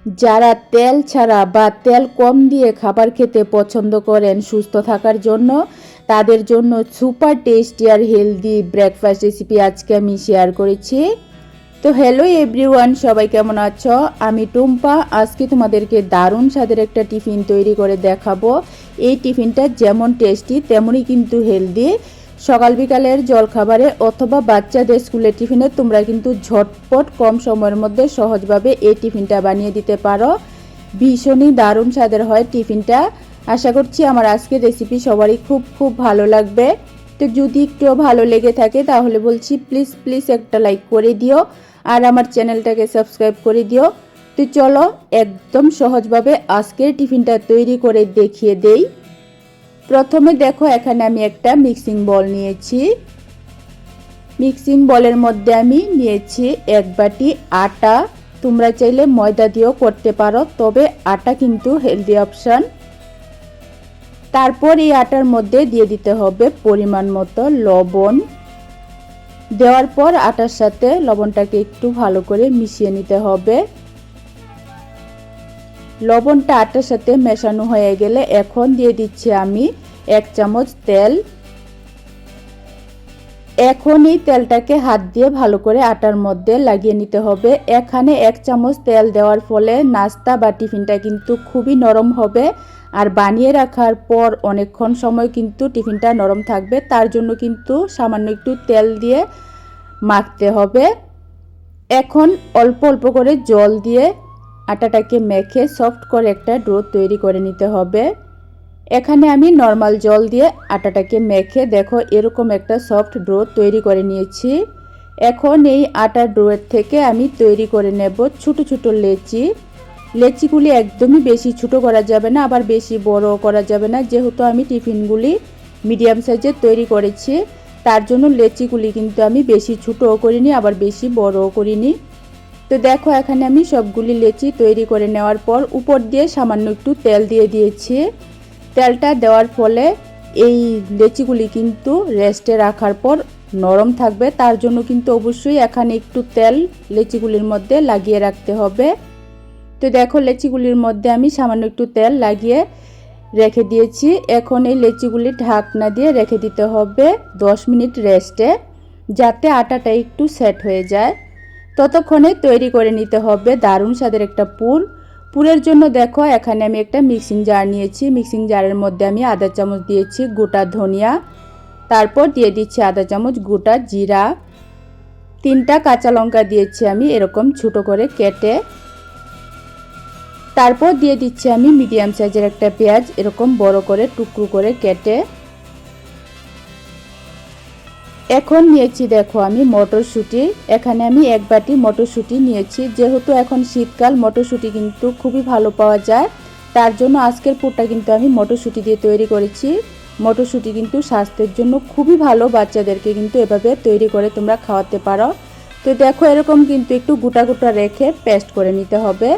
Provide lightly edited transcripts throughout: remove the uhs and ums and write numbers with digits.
যারা তেল ছাড়া বা তেল কম দিয়ে খাবার খেতে পছন্দ করেন সুস্থ থাকার জন্য, তাদের জন্য সুপার টেস্টি আর হেলদি ব্রেকফাস্ট রেসিপি আজকে আমি শেয়ার করেছি। তো হ্যালো এভরিওয়ান, সবাই কেমন আছো? আমি টুম্পা। আজকে তোমাদেরকে দারুণ স্বাদের একটা টিফিন তৈরি করে দেখাবো। এই টিফিনটা যেমন টেস্টি তেমনই কিন্তু হেলদি। সকাল বিকালের জলখাবারে অথবা বাচ্চাদের স্কুলের টিফিনে তোমরা কিন্তু ঝটপট কম সময়ের মধ্যে সহজভাবে এই টিফিনটা বানিয়ে দিতে পারো। ভীষণই দারুণ স্বাদের হয় টিফিনটা। আশা করছি আমার আজকের রেসিপি সবারই খুব খুব ভালো লাগবে। তো যদি একটু ভালো লেগে থাকে তাহলে বলছি প্লিজ প্লিজ একটা লাইক করে দিও আর আমার চ্যানেলটাকে সাবস্ক্রাইব করে দিও। তো চলো একদম সহজভাবে আজকের টিফিনটা তৈরি করে দেখিয়ে দেই। প্রথমে দেখো, এখানে আমি একটা মিক্সিং বল নিয়েছি। মিক্সিং বলের মধ্যে আমি নিয়েছি এক বাটি আটা। তোমরা চাইলে ময়দা দিয়েও করতে পারো, তবে আটা কিন্তু হেলদি অপশন। তারপর এই আটার মধ্যে দিয়ে দিতে হবে পরিমাণ মতো লবণ। দেওয়ার পর আটার সাথে লবণটাকে একটু ভালো করে মিশিয়ে নিতে হবে। লবণটা আটার সাথে মেশানো হয়ে গেলে এখন দিয়ে দিচ্ছি আমি 1 চামচ তেল। এখন এই তেলটাকে হাত দিয়ে ভালো করে আটার মধ্যে লাগিয়ে নিতে হবে। এখানে 1 চামচ তেল দেওয়ার ফলে নাস্তা বা টিফিনটা কিন্তু খুবই নরম হবে, আর বানিয়ে রাখার পর অনেকক্ষণ সময় কিন্তু টিফিনটা নরম থাকবে। তার জন্য কিন্তু সামান্য একটু তেল দিয়ে মাখতে হবে। এখন অল্প অল্প করে জল দিয়ে আটাটাকে মেখে সফট করে একটা ডো তৈরি করে নিতে হবে। এখানে আমি নর্মাল জল দিয়ে আটাটাকে মেখে দেখো এরকম একটা সফট ডো তৈরি করে নিয়েছি। এখন এই আটার ডোয়ের থেকে আমি তৈরি করে নেব ছোট ছোট লেচি। লেচিগুলি একদমই বেশি ছোট করা যাবে না, আবার বেশি বড় করা যাবে না। যেহেতু আমি টিফিনগুলি মিডিয়াম সাইজের তৈরি করেছি, তার জন্য লেচিগুলি কিন্তু আমি বেশি ছোটও করিনি আবার বেশি বড়ও করিনি। তো দেখো এখানে আমি সবগুলি লেচি তৈরি করে নেওয়ার পর উপর দিয়ে সামান্য একটু তেল দিয়ে দিয়েছি। তেলটা দেওয়ার ফলে এই লেচিগুলি কিন্তু রেস্টে রাখার পর নরম থাকবে। তার জন্য কিন্তু অবশ্যই এখানে একটু তেল লেচিগুলির মধ্যে লাগিয়ে রাখতে হবে। তো দেখো লেচিগুলির মধ্যে আমি সামান্য একটু তেল লাগিয়ে রেখে দিয়েছি। এখন এই লেচিগুলি ঢাকনা দিয়ে রেখে দিতে হবে 10 মিনিট রেস্টে, যাতে আটাটা একটু সেট হয়ে যায়। ততক্ষণে তৈরি করে নিতে হবে দারুণ স্বাদের একটা পুর। পুরের জন্য দেখো এখানে আমি একটা মিক্সিং জার নিয়েছি। মিক্সিং জারের মধ্যে আমি আধা চামচ দিয়েছি গোটা ধনিয়া, তারপর দিয়ে দিচ্ছি আধা চামচ গোটা জিরা, 3টা কাঁচা লঙ্কা দিয়েছি আমি এরকম ছোট করে কেটে। তারপর দিয়ে দিচ্ছি আমি মিডিয়াম সাইজের একটা পেঁয়াজ এরকম বড় করে টুকরো করে কেটে। এখন নিয়েছি দেখো আমি মটরশুঁটি। এখানে আমি 1 বাটি মটরশুঁটি নিয়েছি। যেহেতু এখন শীতকাল, মটরশুঁটি কিন্তু খুবই ভালো পাওয়া যায়, তার জন্য আজকের পুরটা কিন্তু আমি মটরশুঁটি দিয়ে তৈরি করেছি। মটরশুঁটি কিন্তু স্বাস্থ্যের জন্য খুবই ভালো, বাচ্চাদেরকে কিন্তু এভাবে তৈরি করে তোমরা খাওয়াতে পারো। তো দেখো এরকম কিন্তু একটু গোটা গোটা রেখে পেস্ট করে নিতে হবে।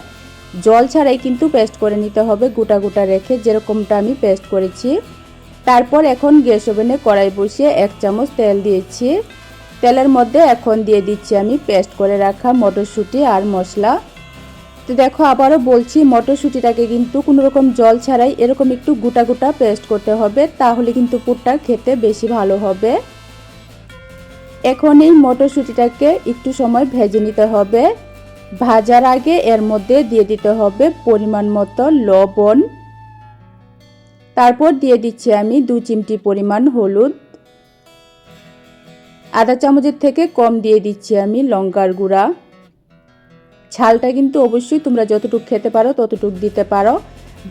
জল ছাড়াই কিন্তু পেস্ট করে নিতে হবে, গোটা গোটা রেখে যেরকমটা আমি পেস্ট করেছি। তারপর এখন গ্যাস ওভেনে কড়াই বসিয়ে 1 চামচ তেল দিয়েছি। তেলের মধ্যে এখন দিয়ে দিচ্ছি আমি পেস্ট করে রাখা মটরশুঁটি আর মশলা। তো দেখো আবারও বলছি, মটরশুঁটিটাকে কিন্তু কোনো রকম জল ছাড়াই এরকম একটু গোটা গোটা পেস্ট করতে হবে, তাহলে কিন্তু পুরটা খেতে বেশি ভালো হবে। এখন এই মটরশুঁটিটাকে একটু সময় ভেজে নিতে হবে। ভাজার আগে এর মধ্যে দিয়ে দিতে হবে পরিমাণ মতো লবণ। তারপর দিয়ে দিচ্ছি আমি 2 চিমটি পরিমাণ হলুদ, আধা চামচের থেকে কম দিয়ে দিচ্ছি আমি লঙ্কার গুঁড়া। ঝালটা কিন্তু অবশ্যই তোমরা যতটুকু খেতে পারো ততটুকু দিতে পারো।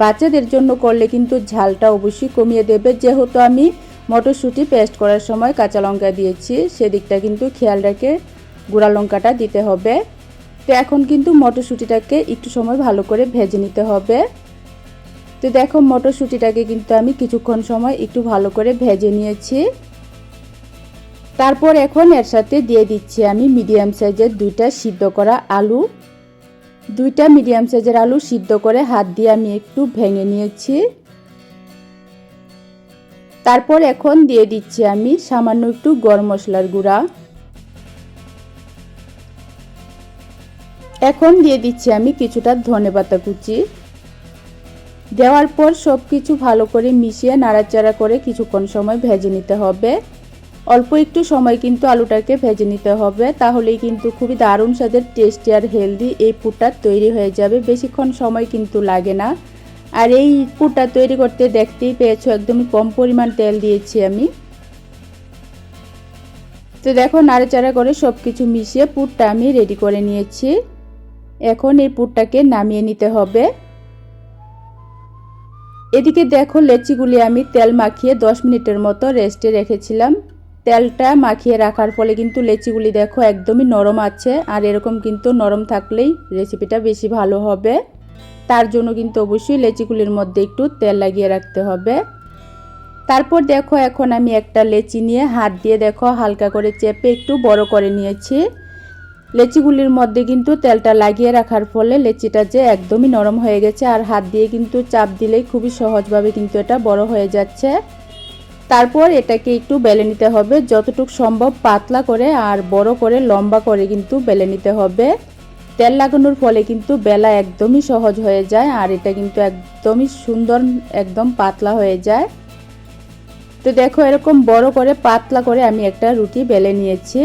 বাচ্চাদের জন্য করলে কিন্তু ঝালটা অবশ্যই কমিয়ে দেবে। যেহেতু আমি মটরশুঁটি পেস্ট করার সময় কাঁচা লঙ্কা দিয়েছি, সেদিকটা কিন্তু খেয়াল রেখে গুঁড়া লঙ্কাটা দিতে হবে। তো এখন কিন্তু মটরশুঁটিটাকে একটু সময় ভালো করে ভেজে নিতে হবে। তো দেখো মটরশুঁটিটাকে কিন্তু আমি কিছুক্ষণ সময় একটু ভালো করে ভেজে নিয়েছি। তারপর এখন এর সাথে দিয়ে দিচ্ছি আমি মিডিয়াম সাইজের 2টা সিদ্ধ করা আলু। 2টা মিডিয়াম সাইজের আলু সিদ্ধ করে হাত দিয়ে আমি একটু ভেঙে নিয়েছি। তারপর এখন দিয়ে দিচ্ছি আমি সামান্য একটু গরম মশলার গুঁড়া। এখন দিয়ে দিচ্ছি আমি কিছুটা ধনেপাতা কুচি। দেওয়ার পর সব কিছু ভালো করে মিশিয়ে নাড়াচাড়া করে কিছুক্ষণ সময় ভেজে নিতে হবে। অল্প একটু সময় কিন্তু আলুটাকে ভেজে নিতে হবে, তাহলেই কিন্তু খুবই দারুণ স্বাদের টেস্টি আর হেলদি এই পুরটা তৈরি হয়ে যাবে। বেশিক্ষণ সময় কিন্তু লাগে না। আর এই পুরটা তৈরি করতে দেখতেই পেয়েছো একদমই কম পরিমাণ তেল দিয়েছি আমি। তো দেখো নাড়াচাড়া করে সব কিছু মিশিয়ে পুরটা আমি রেডি করে নিয়েছি। এখন এই পুরটাকে নামিয়ে নিতে হবে। এদিকে দেখো লেচিগুলি আমি তেল মাখিয়ে 10 মিনিটের মতো রেস্টে রেখেছিলাম। তেলটা মাখিয়ে রাখার ফলে কিন্তু লেচিগুলি দেখো একদমই নরম আছে। আর এরকম কিন্তু নরম থাকলেই রেসিপিটা বেশি ভালো হবে। তার জন্য কিন্তু অবশ্যই লেচিগুলির মধ্যে একটু তেল লাগিয়ে রাখতে হবে। তারপর দেখো এখন আমি একটা লেচি নিয়ে হাত দিয়ে দেখো হালকা করে চেপে একটু বড় করে নিয়েছি। লেচিগুলির মধ্যে কিন্তু তেলটা লাগিয়ে রাখার ফলে লেচিটা যে একদমই নরম হয়ে গেছে, আর হাত দিয়ে কিন্তু চাপ দিলেই খুবই সহজভাবে কিন্তু এটা বড় হয়ে যাচ্ছে। তারপর এটাকে একটু বেলে নিতে হবে, যতটুকু সম্ভব পাতলা করে আর বড় করে লম্বা করে কিন্তু বেলে নিতে হবে। তেল লাগানোর ফলে কিন্তু বেলা একদমই সহজ হয়ে যায়, আর এটা কিন্তু একদমই সুন্দর একদম পাতলা হয়ে যায়। তো দেখো এরকম বড় করে পাতলা করে আমি একটা রুটি বেলে নিয়েছি।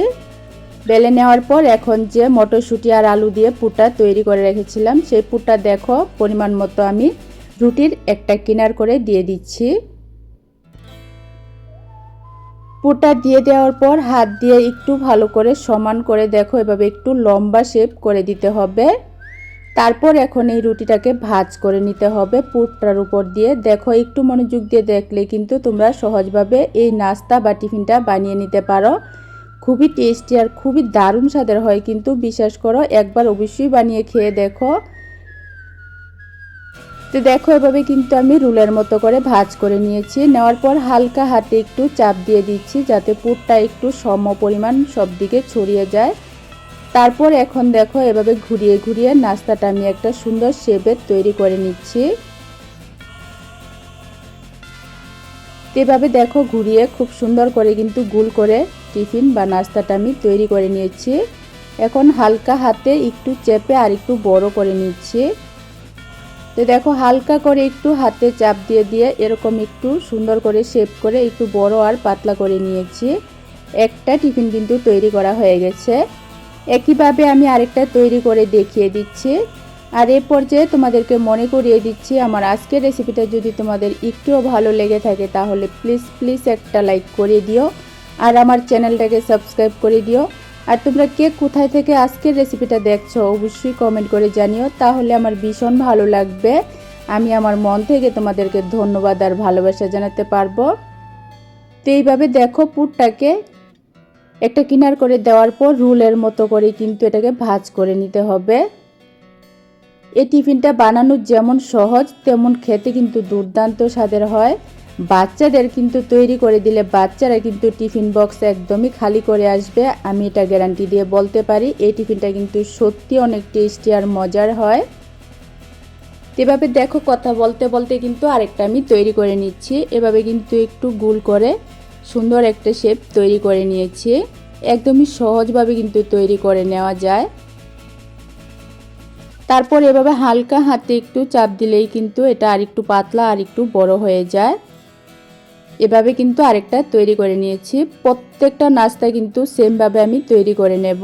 বেলে নেওয়ার পর এখন যে মটরশুঁটি আর আলু দিয়ে পুরটা তৈরি করে রেখেছিলাম সেই পুরটা দেখো পরিমাণ মতো আমি রুটির একটা কিনার করে দিয়ে দিচ্ছি। পুরটা দিয়ে দেওয়ার পর হাত দিয়ে একটু ভালো করে সমান করে দেখো এভাবে একটু লম্বা শেপ করে দিতে হবে। তারপর এখন এই রুটিটাকে ভাঁজ করে নিতে হবে পুরটার উপর দিয়ে। দেখো একটু মনোযোগ দিয়ে দেখলে কিন্তু তোমরা সহজভাবে এই নাস্তা বা টিফিনটা বানিয়ে নিতে পারো। খুবই টেস্টি আর খুবই দারুণ স্বাদের হয়, কিন্তু বিশ্বাস করো একবার অবশ্যই বানিয়ে খেয়ে দেখো। তো দেখো এভাবে কিন্তু আমি রুলের মতো করে ভাঁজ করে নিয়েছি। নেওয়ার পর হালকা হাতে একটু চাপ দিয়ে দিচ্ছি যাতে পুরটা একটু সম পরিমাণ সব দিকে ছড়িয়ে যায়। তারপর এখন দেখো এভাবে ঘুরিয়ে ঘুরিয়ে নাস্তাটা আমি একটা সুন্দর শেপে তৈরি করে নিচ্ছি। এভাবে দেখো ঘুরিয়ে খুব সুন্দর করে কিন্তু গোল করে টিফিন বা নাস্তাটা আমি তৈরি করে নিয়েছি। এখন হালকা হাতে একটু চেপে আর একটু বড় করে নিচ্ছি। তো দেখো হালকা করে একটু হাতে চাপ দিয়ে দিয়ে এরকম একটু সুন্দর করে শেপ করে একটু বড় আর পাতলা করে নিয়েছি। একটা টিফিন কিন্তু তৈরি করা হয়ে গেছে। একইভাবে আমি আরেকটা তৈরি করে দেখিয়ে দিচ্ছি। আর এ পর্যায়ে তোমাদেরকে মনে করিয়ে দিচ্ছি, আমার আজকের রেসিপিটা যদি তোমাদের একটুও ভালো লেগে থাকে তাহলে প্লিজ একটা লাইক করে দিও আর আমার চ্যানেলটাকে সাবস্ক্রাইব করে দিও। আর তোমরা কে কোথায় থেকে আজকের রেসিপিটা দেখছো অবশ্যই কমেন্ট করে জানিও, তাহলে আমার ভীষণ ভালো লাগবে। আমি আমার মন থেকে তোমাদেরকে ধন্যবাদ আর ভালোবাসা জানাতে পারবো। তো এইভাবে দেখো পুরটাকে একটা কিনার করে দেওয়ার পর রুলের মতো করে কিন্তু এটাকে ভাঁজ করে নিতে হবে। এই টিফিনটা বানানো যেমন সহজ তেমন খেতে কিন্তু দুর্দান্ত স্বাদের হয়। বাচ্চাদের কিন্তু তৈরি করে দিলে বাচ্চারা কিন্তু টিফিন বক্স একদমই খালি করে আসবে, আমি এটা গ্যারান্টি দিয়ে বলতে পারি। এই টিফিনটা কিন্তু সত্যি অনেক টেস্টি আর মজার হয়। এভাবে দেখো কথা বলতে বলতে কিন্তু আরেকটা আমি তৈরি করে নিচ্ছি। এভাবে কিন্তু একটু গোল করে সুন্দর একটা শেপ তৈরি করে নিয়েছি। একদমই সহজভাবে কিন্তু তৈরি করে নেওয়া যায়। তারপর এভাবে হালকা হাতে একটু চাপ দিলেই কিন্তু এটা আরেকটু পাতলা আর একটু বড় হয়ে যায়। এভাবে কিন্তু আরেকটা তৈরি করে নিয়েছি। প্রত্যেকটা নাস্তা কিন্তু সেমভাবে আমি তৈরি করে নেব।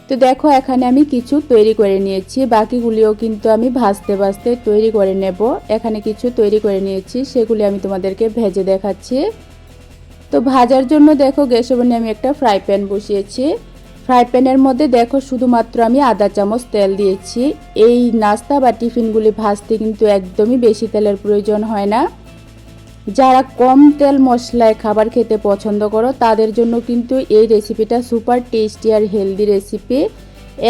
তো দেখো এখানে আমি কিছু তৈরি করে নিয়েছি, বাকিগুলিও কিন্তু আমি ভাজতে ভাজতে তৈরি করে নেব। এখানে কিছু তৈরি করে নিয়েছি, সেগুলি আমি তোমাদেরকে ভেজে দেখাচ্ছি। তো ভাজার জন্য দেখো গ্যাস ওভেনে আমি একটা ফ্রাই প্যান বসিয়েছি। ফ্রাই প্যানের মধ্যে দেখো শুধুমাত্র আমি আধা চামচ তেল দিয়েছি। এই নাস্তা বা টিফিনগুলি ভাজতে কিন্তু একদমই বেশি তেলের প্রয়োজন হয় না। যারা কম তেল মশলায় খাবার খেতে পছন্দ করো তাদের জন্য কিন্তু এই রেসিপিটা সুপার টেস্টি আর হেলদি রেসিপি।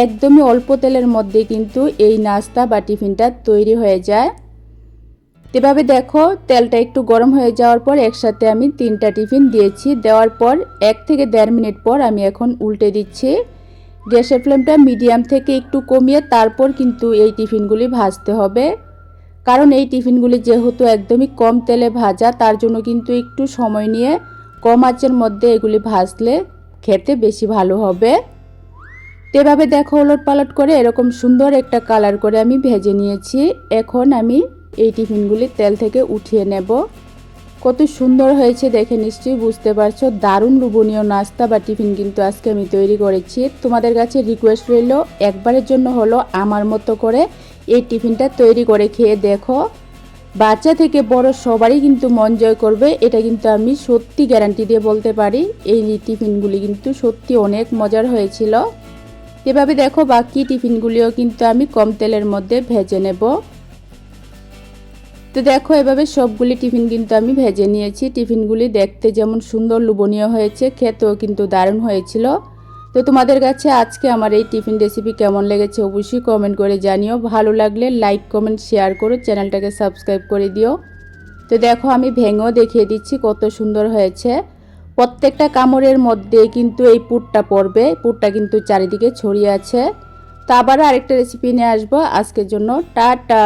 একদমই অল্প তেলের মধ্যে কিন্তু এই নাস্তা বা টিফিনটা তৈরি হয়ে যায়। এভাবে দেখো তেলটা একটু গরম হয়ে যাওয়ার পর একসাথে আমি 3টা টিফিন দিয়েছি। দেওয়ার পর 1 থেকে 1.5 মিনিট পর আমি এখন উল্টে দিচ্ছি। গ্যাসের ফ্লেমটা মিডিয়াম থেকে একটু কমিয়ে তারপর কিন্তু এই টিফিনগুলি ভাজতে হবে, কারণ এই টিফিনগুলি যেহেতু একদমই কম তেলে ভাজা তার জন্য কিন্তু একটু সময় নিয়ে কম আঁচের মধ্যে এগুলি ভাজলে খেতে বেশি ভালো হবে। তো এভাবে দেখো ওলট পালট করে এরকম সুন্দর একটা কালার করে আমি ভেজে নিয়েছি। এখন আমি এই টিফিনগুলি তেল থেকে উঠিয়ে নেব। কত সুন্দর হয়েছে দেখে নিশ্চয়ই বুঝতে পারছো। দারুণ লোভনীয় নাস্তা বা টিফিন কিন্তু আজকে আমি তৈরি করেছি। তোমাদের কাছে রিকোয়েস্ট রইল একবারের জন্য হলো আমার মতো করে এই টিফিনটা তৈরি করে খেয়ে দেখো। বাচ্চা থেকে বড় সবারই কিন্তু মন জয় করবে, এটা কিন্তু আমি সত্যি গ্যারান্টি দিয়ে বলতে পারি। এই টিফিনগুলি কিন্তু সত্যি অনেক মজার হয়েছিল। এভাবে দেখো বাকি টিফিনগুলিও কিন্তু আমি কম তেলের মধ্যে ভেজে নেব। তো দেখো এভাবে সবগুলি টিফিন কিন্তু আমি ভেজে নিয়েছি। টিফিনগুলি দেখতে যেমন সুন্দর লোভনীয় হয়েছে, খেতেও কিন্তু দারুণ হয়েছিল। তো তোমাদের কাছে আজকে আমার এই টিফিন রেসিপি কেমন লেগেছে অবশ্যই কমেন্ট করে জানিও। ভালো লাগলে লাইক কমেন্ট শেয়ার করো, চ্যানেলটাকে সাবস্ক্রাইব করে দিও। তো দেখো আমি ভেঙেও দেখিয়ে দিচ্ছি কত সুন্দর হয়েছে। প্রত্যেকটা কামড়ের মধ্যে কিন্তু এই পুরটা পড়বে, পুরটা কিন্তু চারিদিকে ছড়িয়ে আছে। তো আবার আরেকটা রেসিপি নিয়ে আসবো। আজকের জন্য টাটা।